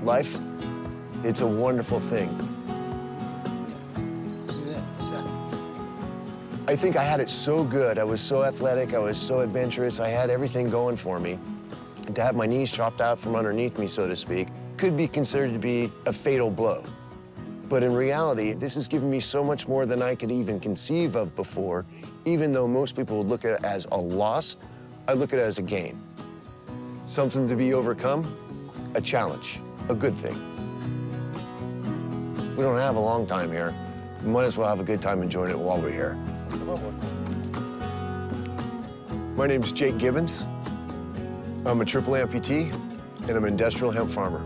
life, it's a wonderful thing. I think I had it so good. I was so athletic, I was so adventurous, I had everything going for me. And to have my knees chopped out from underneath me, so to speak, could be considered to be a fatal blow. But in reality, this has given me so much more than I could even conceive of before. Even though most people would look at it as a loss, I look at it as a gain. Something to be overcome, a challenge, a good thing. We don't have a long time here. We might as well have a good time enjoying it while we're here. My name's Jake Gibbons. I'm a triple amputee, and I'm an industrial hemp farmer.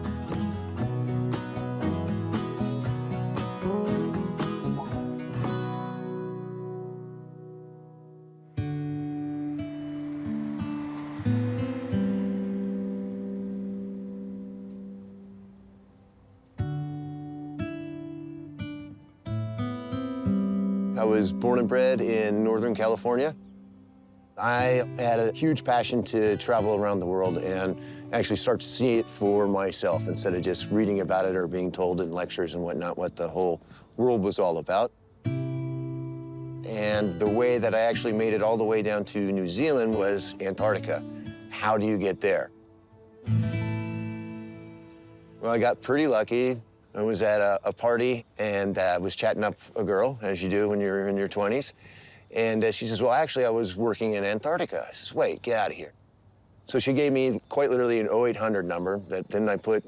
I was born and bred in Northern California. I had a huge passion to travel around the world and actually start to see it for myself instead of just reading about it or being told in lectures and whatnot what the whole world was all about. And the way that I actually made it all the way down to New Zealand was Antarctica. How do you get there? Well, I got pretty lucky. I was at a party and was chatting up a girl, as you do when you're in your 20s. And she says, well, actually, I was working in Antarctica. I says, wait, get out of here. So she gave me quite literally an 0800 number that then I put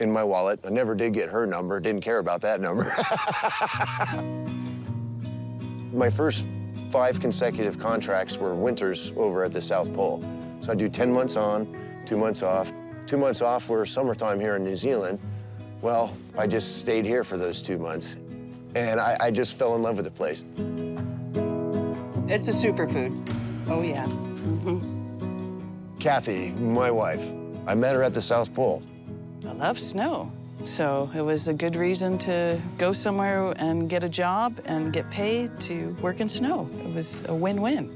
in my wallet. I never did get her number, didn't care about that number. My first 5 consecutive contracts were winters over at the South Pole. So I do 10 months on, 2 months off. 2 months off were summertime here in New Zealand. Well, I just stayed here for those 2 months, and I just fell in love with the place. It's a superfood. Oh, yeah. Kathy, my wife, I met her at the South Pole. I love snow, so it was a good reason to go somewhere and get a job and get paid to work in snow. It was a win-win.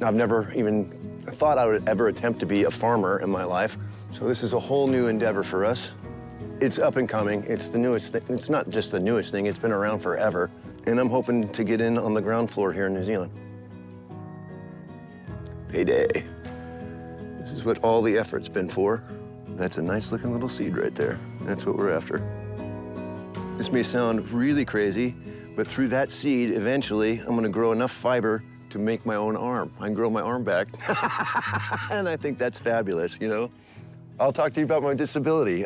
I've never even thought I would ever attempt to be a farmer in my life, so this is a whole new endeavor for us. It's up and coming. It's the newest thing. It's not just the newest thing. It's been around forever. And I'm hoping to get in on the ground floor here in New Zealand. Payday. This is what all the effort's been for. That's a nice looking little seed right there. That's what we're after. This may sound really crazy, but through that seed, eventually, I'm gonna grow enough fiber to make my own arm. I can grow my arm back. And I think that's fabulous, you know? I'll talk to you about my disability.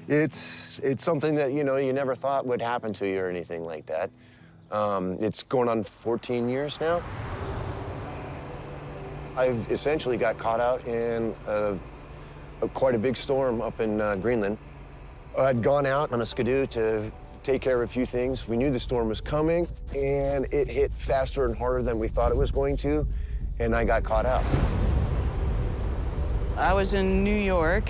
It's something that, you know, you never thought would happen to you or anything like that. It's going on 14 years now. I've essentially got caught out in quite a big storm up in Greenland. I'd gone out on a skidoo to take care of a few things. We knew the storm was coming, and it hit faster and harder than we thought it was going to, and I got caught out. I was in New York.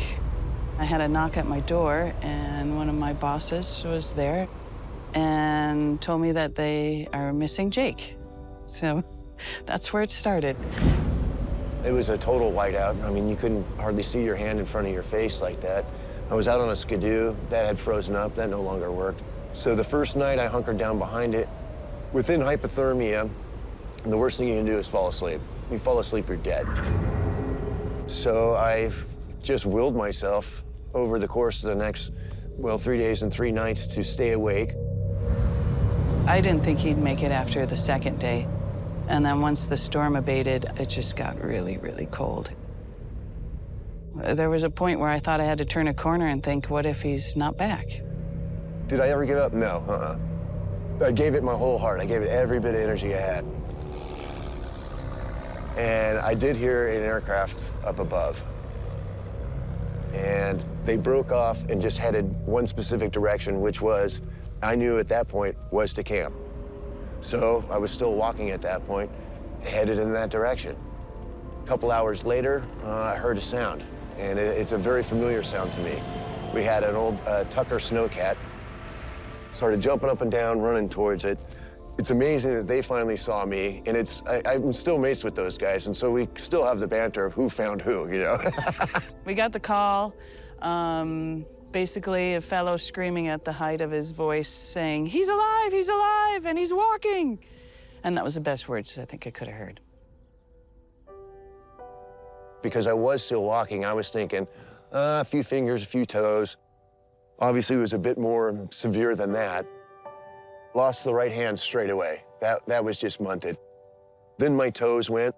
I had a knock at my door, and one of my bosses was there and told me that they are missing Jake. So that's where it started. It was a total whiteout. I mean, you couldn't hardly see your hand in front of your face like that. I was out on a skidoo. That had frozen up. That no longer worked. So the first night, I hunkered down behind it. Within hypothermia, the worst thing you can do is fall asleep. You fall asleep, you're dead. So I just willed myself over the course of the next, well, 3 days and 3 nights to stay awake. I didn't think he'd make it after the second day. And then once the storm abated, it just got really, really cold. There was a point where I thought I had to turn a corner and think, what if he's not back? Did I ever give up? No, I gave it my whole heart. I gave it every bit of energy I had. And I did hear an aircraft up above. And they broke off and just headed one specific direction, which was, I knew at that point, was to camp. So I was still walking at that point, headed in that direction. A couple hours later, I heard a sound, and it's a very familiar sound to me. We had an old Tucker snowcat, started jumping up and down, running towards it. It's amazing that they finally saw me, and I'm still mates with those guys, and so we still have the banter of who found who, you know? We got the call. basically a fellow screaming at the height of his voice saying, he's alive, and he's walking. And that was the best words I think I could have heard. Because I was still walking, I was thinking, a few fingers, a few toes. Obviously, it was a bit more severe than that. Lost the right hand straight away. That was just munted. Then my toes went,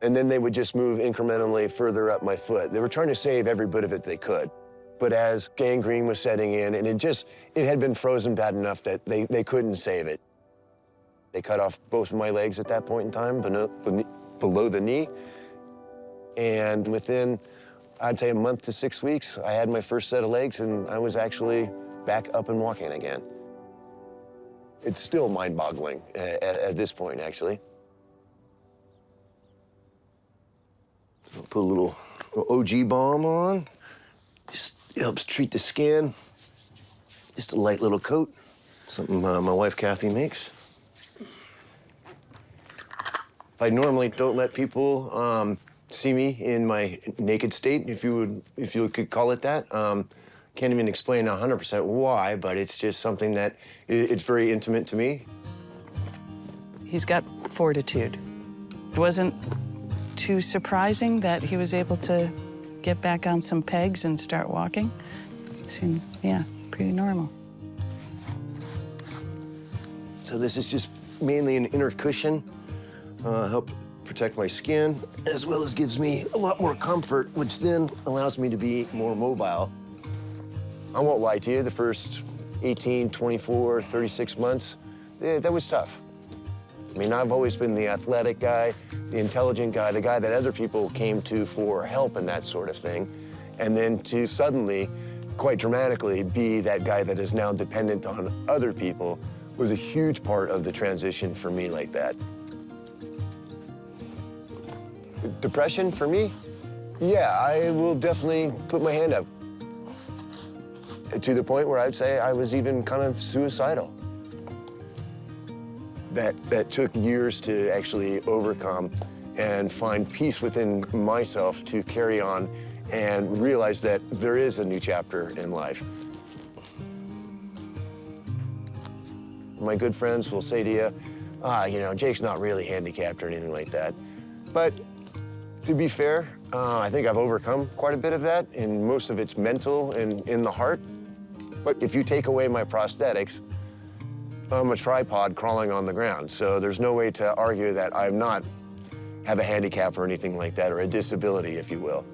and then they would just move incrementally further up my foot. They were trying to save every bit of it they could. But as gangrene was setting in, and it had been frozen bad enough that they couldn't save it. They cut off both of my legs at that point in time, below the knee. And within, I'd say, a month to 6 weeks, I had my first set of legs, and I was actually back up and walking again. It's still mind-boggling at this point, actually. I'll put a little OG balm on. Just helps treat the skin. Just a light little coat. Something my wife, Kathy, makes. I normally don't let people see me in my naked state, if you could call it that. Can't even explain 100% why, but it's just something that it's very intimate to me. He's got fortitude. It wasn't too surprising that he was able to get back on some pegs and start walking. It seemed, yeah, pretty normal. So this is just mainly an inner cushion, help protect my skin, as well as gives me a lot more comfort, which then allows me to be more mobile. I won't lie to you, the first 18, 24, 36 months, that was tough. I mean, I've always been the athletic guy, the intelligent guy, the guy that other people came to for help and that sort of thing. And then to suddenly, quite dramatically, be that guy that is now dependent on other people was a huge part of the transition for me like that. Depression for me? Yeah, I will definitely put my hand up. To the point where I'd say I was even kind of suicidal. That took years to actually overcome and find peace within myself to carry on and realize that there is a new chapter in life. My good friends will say to you, you know, Jake's not really handicapped or anything like that. But to be fair, I think I've overcome quite a bit of that, and most of it's mental and in the heart. But if you take away my prosthetics, I'm a tripod crawling on the ground, so there's no way to argue that I'm not have a handicap or anything like that, or a disability, if you will.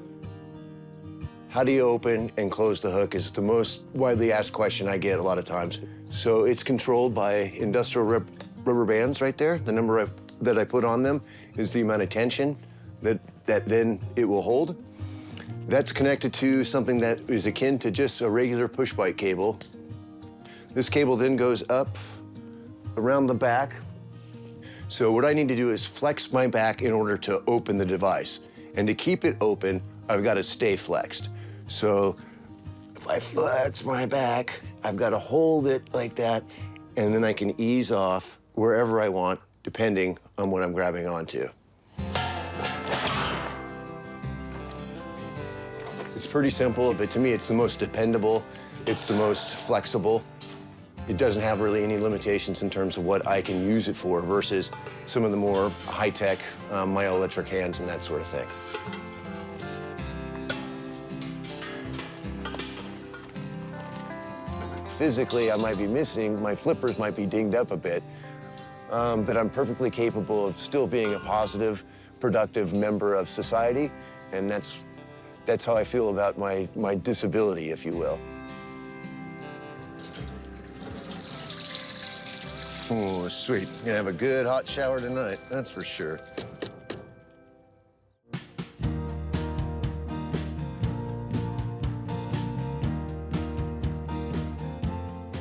How do you open and close the hook is the most widely asked question I get a lot of times. So it's controlled by industrial rubber bands right there. The number that I put on them is the amount of tension that then it will hold. That's connected to something that is akin to just a regular push-bike cable. This cable then goes up around the back. So what I need to do is flex my back in order to open the device. And to keep it open, I've got to stay flexed. So if I flex my back, I've got to hold it like that, and then I can ease off wherever I want, depending on what I'm grabbing onto. It's pretty simple, but to me, it's the most dependable. It's the most flexible. It doesn't have really any limitations in terms of what I can use it for versus some of the more high-tech myoelectric hands and that sort of thing. Physically, I might be missing, my flippers might be dinged up a bit, but I'm perfectly capable of still being a positive, productive member of society, and that's how I feel about my disability, if you will. Oh, sweet. Gonna have a good hot shower tonight, that's for sure.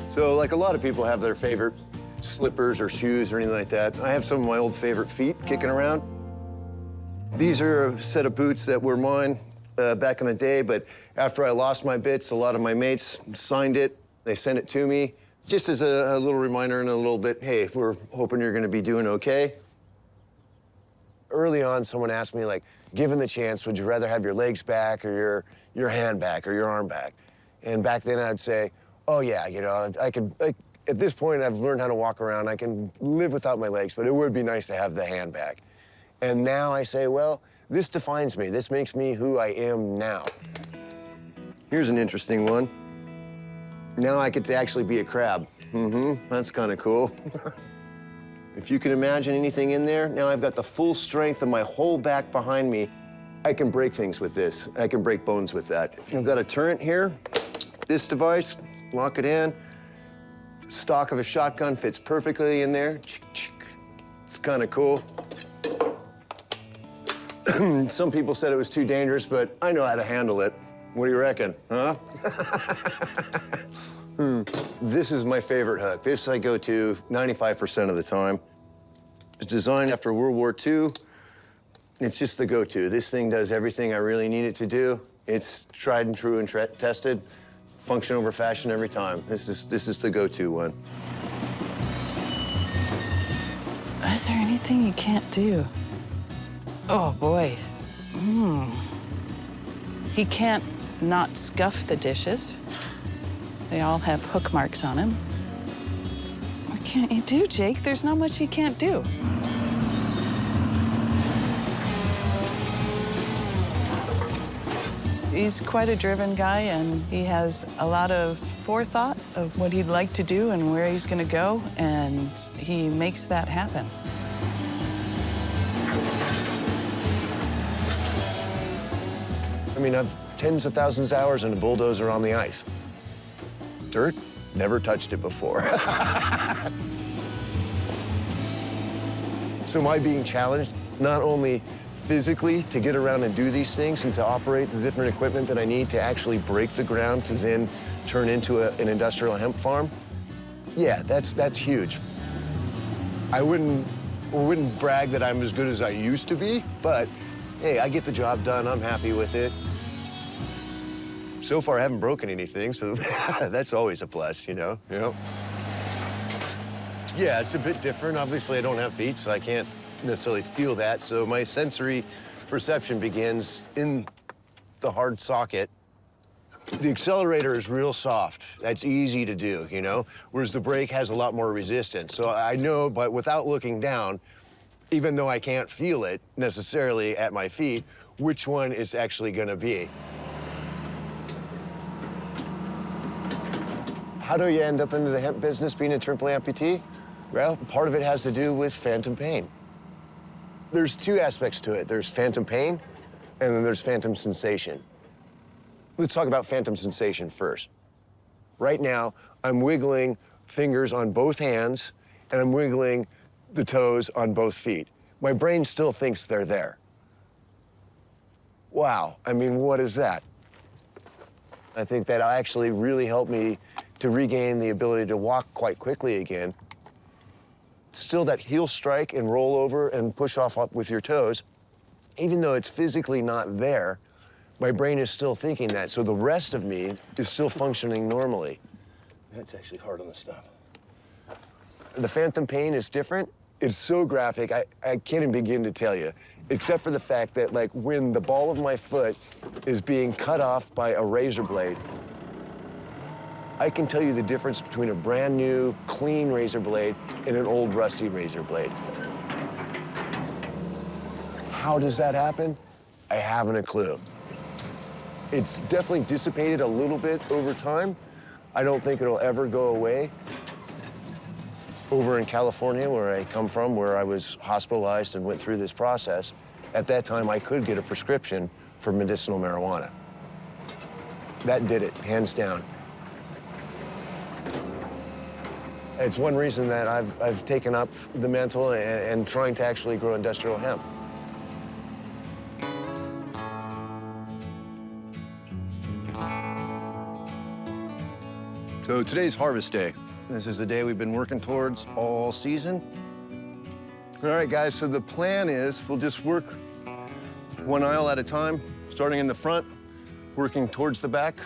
So, like a lot of people have their favorite slippers or shoes or anything like that, I have some of my old favorite feet kicking around. These are a set of boots that were mine back in the day, but after I lost my bits, a lot of my mates signed it. They sent it to me, just as a little reminder and a little bit, hey, we're hoping you're gonna be doing okay. Early on, someone asked me, like, given the chance, would you rather have your legs back or your hand back or your arm back? And back then I'd say, oh yeah, you know, at this point I've learned how to walk around. I can live without my legs, but it would be nice to have the hand back. And now I say, well, this defines me. This makes me who I am now. Here's an interesting one. Now I get to actually be a crab. That's kind of cool. If you can imagine anything in there, now I've got the full strength of my whole back behind me. I can break things with this. I can break bones with that. I've got a turret here. This device, lock it in. Stock of a shotgun fits perfectly in there. It's kind of cool. Some people said it was too dangerous, but I know how to handle it. What do you reckon, huh? This is my favorite hook. This I go to 95% of the time. It's designed after World War II. It's just the go-to. This thing does everything I really need it to do. It's tried and true and tested. Function over fashion every time. This is the go-to one. Is there anything you can't do? Oh, boy. He can't not scuff the dishes. They all have hook marks on them. What can't you do, Jake? There's not much you can't do. He's quite a driven guy, and he has a lot of forethought of what he'd like to do and where he's going to go, and he makes that happen. I mean, I've tens of thousands of hours in a bulldozer on the ice. Dirt, never touched it before. So am I being challenged not only physically to get around and do these things and to operate the different equipment that I need to actually break the ground to then turn into an industrial hemp farm? Yeah, that's huge. I wouldn't brag that I'm as good as I used to be, but hey, I get the job done. I'm happy with it. So far, I haven't broken anything, so that's always a plus, you know? Yeah, it's a bit different. Obviously, I don't have feet, so I can't necessarily feel that. So my sensory perception begins in the hard socket. The accelerator is real soft. That's easy to do, you know? Whereas the brake has a lot more resistance. So I know, but without looking down, even though I can't feel it necessarily at my feet, which one it's actually gonna be. How do you end up into the hemp business being a triple amputee? Well, part of it has to do with phantom pain. There's two aspects to it. There's phantom pain, and then there's phantom sensation. Let's talk about phantom sensation first. Right now, I'm wiggling fingers on both hands, and I'm wiggling the toes on both feet. My brain still thinks they're there. Wow, I mean, what is that? I think that actually really helped me to regain the ability to walk quite quickly again. Still that heel strike and roll over and push off up with your toes, even though it's physically not there, my brain is still thinking that. So the rest of me is still functioning normally. That's actually hard on the stuff. The phantom pain is different. It's so graphic, I can't even begin to tell you, except for the fact that like when the ball of my foot is being cut off by a razor blade, I can tell you the difference between a brand new, clean razor blade and an old, rusty razor blade. How does that happen? I haven't a clue. It's definitely dissipated a little bit over time. I don't think it'll ever go away. Over in California, where I come from, where I was hospitalized and went through this process, at that time I could get a prescription for medicinal marijuana. That did it, hands down. It's one reason that I've taken up the mantle and trying to actually grow industrial hemp. So today's harvest day. This is the day we've been working towards all season. All right, guys, so the plan is we'll just work one aisle at a time, starting in the front, working towards the back.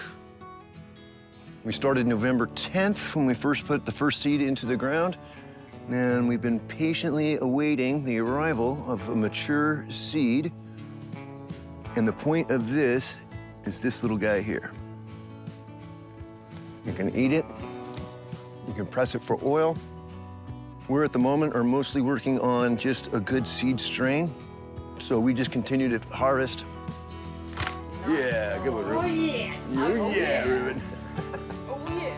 We started November 10th when we first put the first seed into the ground, and we've been patiently awaiting the arrival of a mature seed. And the point of this is this little guy here. You can eat it. You can press it for oil. We're at the moment are mostly working on just a good seed strain. So we just continue to harvest. Yeah, good one, Ruben. Oh, yeah. Oh, yeah, Ruben. Oh, yeah.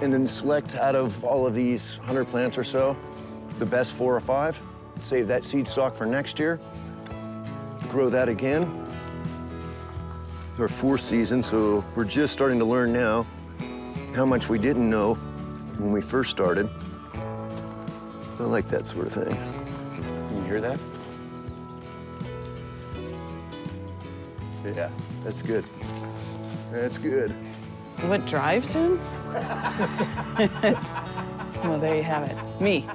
And then select out of all of these 100 plants or so, the best 4 or 5. Save that seed stock for next year. Grow that again. Our 4th season, so we're just starting to learn now how much we didn't know when we first started. I like that sort of thing. Can you hear that? Yeah, that's good. That's good. What drives him? Well, there you have it. Me.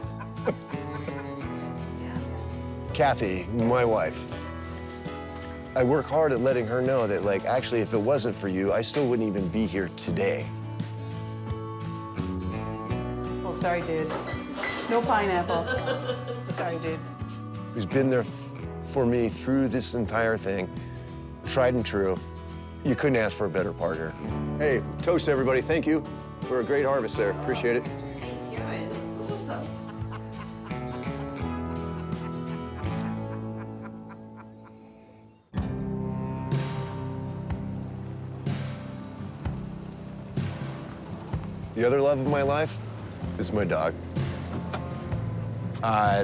Kathy, my wife. I work hard at letting her know that, like, actually, if it wasn't for you, I still wouldn't even be here today. Well, sorry, dude. No pineapple. Sorry, dude. Who's been there for me through this entire thing, tried and true. You couldn't ask for a better partner. Hey, toast, everybody. Thank you for a great harvest there. Appreciate it. Thank you. It's awesome. The other love of my life is my dog.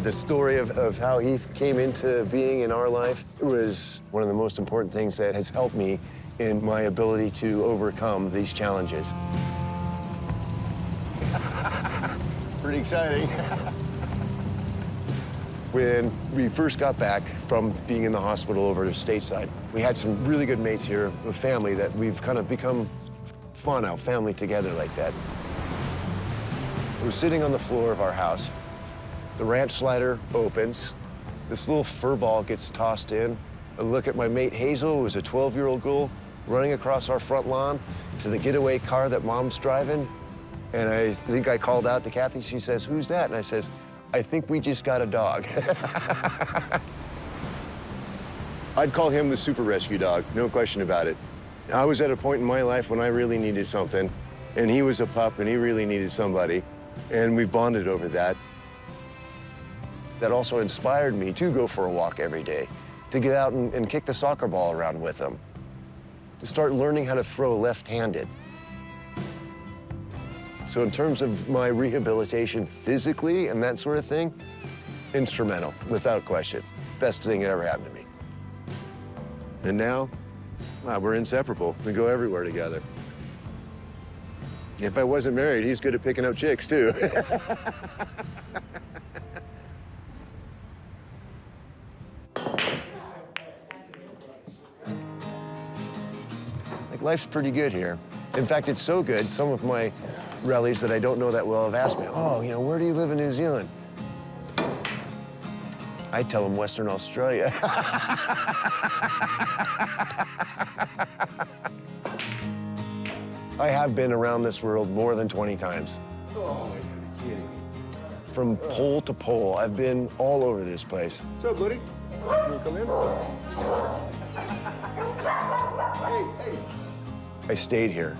The story of how he came into being in our life was one of the most important things that has helped me in my ability to overcome these challenges. Pretty exciting. When we first got back from being in the hospital over to stateside, we had some really good mates here, a family that we've kind of become fun out, family together like that. We're sitting on the floor of our house. The ranch slider opens. This little fur ball gets tossed in. I look at my mate Hazel, who was a 12-year-old girl, running across our front lawn to the getaway car that Mom's driving. And I think I called out to Kathy. She says, "Who's that?" And I says, "I think we just got a dog." I'd call him the super rescue dog, no question about it. I was at a point in my life when I really needed something, and he was a pup, and he really needed somebody, and we bonded over that. That also inspired me to go for a walk every day, to get out and kick the soccer ball around with him, to start learning how to throw left-handed. So in terms of my rehabilitation physically and that sort of thing, instrumental, without question. Best thing that ever happened to me. And now, we're inseparable. We go everywhere together. If I wasn't married, he's good at picking up chicks, too. Like, life's pretty good here. In fact, it's so good, some of my rallies that I don't know that well have asked me, "Oh, you know, where do you live in New Zealand?" I tell them Western Australia. I have been around this world more than 20 times. Oh, you're kidding me. From pole to pole, I've been all over this place. What's up, buddy? You wanna come in? Hey. I stayed here,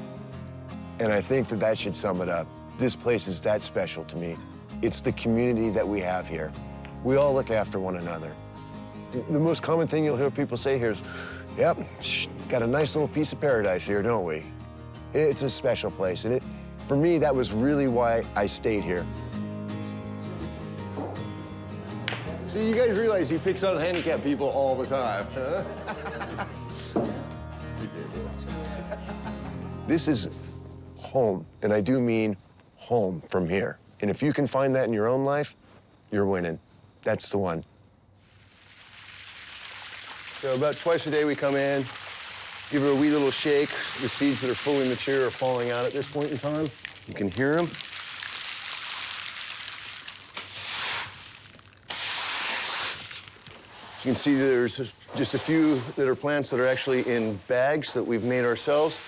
and I think that that should sum it up. This place is that special to me. It's the community that we have here. We all look after one another. The most common thing you'll hear people say here is, "Yep, got a nice little piece of paradise here, don't we?" It's a special place, and for me, that was really why I stayed here. See, you guys realize he picks on handicapped people all the time, huh? This is home, and I do mean home from here. And if you can find that in your own life, you're winning. That's the one. So about twice a day we come in, give her a wee little shake. The seeds that are fully mature are falling out at this point in time. You can hear them. You can see there's just a few that are plants that are actually in bags that we've made ourselves.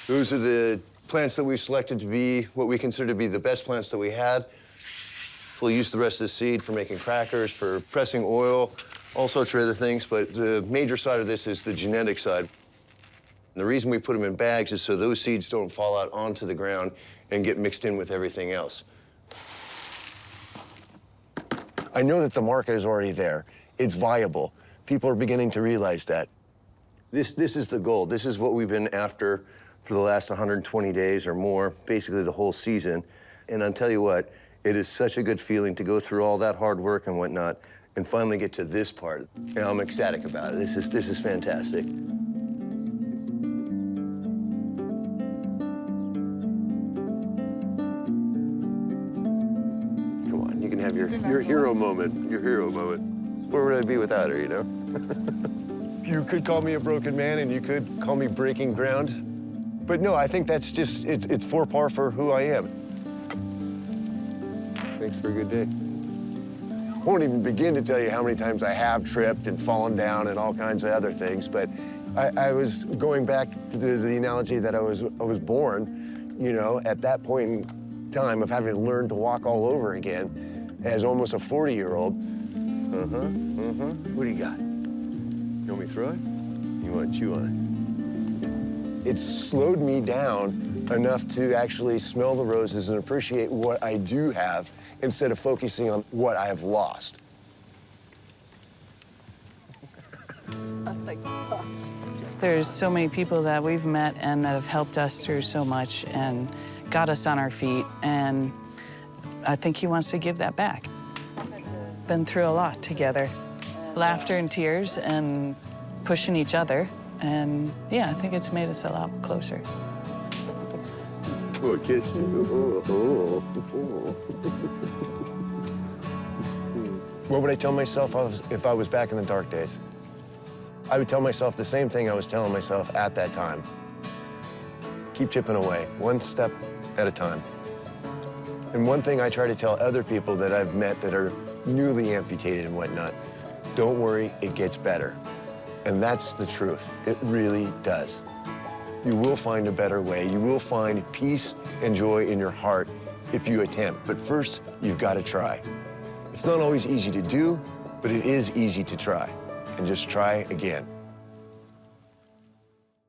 Those are the plants that we've selected to be what we consider to be the best plants that we had. We'll use the rest of the seed for making crackers, for pressing oil, all sorts of other things, but the major side of this is the genetic side. The reason we put them in bags is so those seeds don't fall out onto the ground and get mixed in with everything else. I know that the market is already there. It's viable. People are beginning to realize that. This is the goal. This is what we've been after for the last 120 days or more, basically the whole season. And I'll tell you what, it is such a good feeling to go through all that hard work and whatnot and finally get to this part. And I'm ecstatic about it. This is fantastic. Come on, you can have your hero moment, your hero moment. Where would I be without her, you know? You could call me a broken man and you could call me breaking ground. But no, I think that's just, it's for par for who I am. Thanks for a good day. I won't even begin to tell you how many times I have tripped and fallen down and all kinds of other things, but I was going back to the analogy that I was born, you know, at that point in time of having to learn to walk all over again as almost a 40-year-old. What do you got? You want me to throw it? You want to chew on it? It's slowed me down enough to actually smell the roses and appreciate what I do have instead of focusing on what I have lost. There's so many people that we've met and that have helped us through so much and got us on our feet, and I think he wants to give that back. Been through a lot together. Laughter and tears and pushing each other, and yeah, I think it's made us a lot closer. Oh, kiss you. What would I tell myself if I was back in the dark days? I would tell myself the same thing I was telling myself at that time. Keep chipping away, one step at a time. And one thing I try to tell other people that I've met that are newly amputated and whatnot, don't worry, it gets better. And that's the truth. It really does. You will find a better way. You will find peace and joy in your heart if you attempt. But first, you've got to try. It's not always easy to do, but it is easy to try. And just try again.